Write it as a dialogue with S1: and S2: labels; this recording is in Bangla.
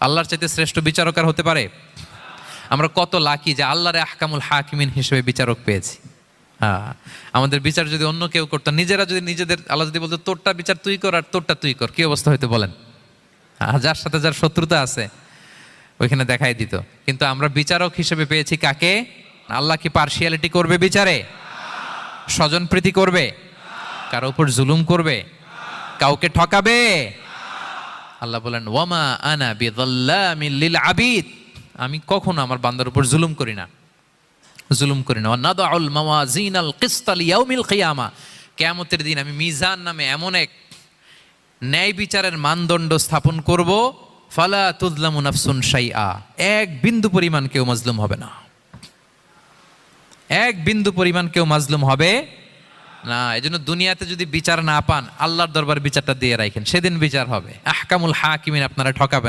S1: আল্লাহর চাইতে শ্রেষ্ঠ বিচারক আর হতে পারে? আমরা কত লাকি যে আল্লাহর আহকামুল হাকিমিন হিসেবে বিচারক পেয়েছি। হ্যাঁ, আমাদের বিচার যদি অন্য কেউ করতো, নিজেরা যদি নিজেদের, আল্লাহ যদি বলতো তোরটা বিচার তুই কর আর তোরটা তুই কর, কি অবস্থা হইতো বলেন? যার সাথে যার শত্রুতা আছে ওইখানে দেখাই দিত। কিন্তু আমরা বিচারক হিসেবে পেয়েছি কাকে? আল্লাহ কি পার্সিয়ালিটি করবে বিচারে? স্বজন প্রীতি করবে? কারো উপর জুলুম করবে? কাউকে ঠকাবে? আল্লাহ বলেন ওয়ামা আনা বিযাল্লামিল লিল আবিদ, আমি কখনো আমার বান্দার উপর জুলুম করি না, জুলুম করি না। নাদাউল মাওয়াজিনাল কিসতা লিয়াউমিল কিয়ামা, কিয়ামতের দিন আমি মিজান নামে এমন এক ন্যায় বিচারের মানদণ্ড স্থাপন করব, ফালা তুযলামু নাফসুন শাইআ, এক বিন্দু পরিমাণ কেউ মাজলুম হবে না, এক বিন্দু পরিমাণ কেউ মাজলুম হবে না। এজন্য দুনিয়াতে যদি বিচার না পান, আল্লাহর দরবার বিচারটা দিয়ে রাখেন, সেদিন বিচার হবে। আহকামুল হাকিমিন আপনারা ঠকাবেন।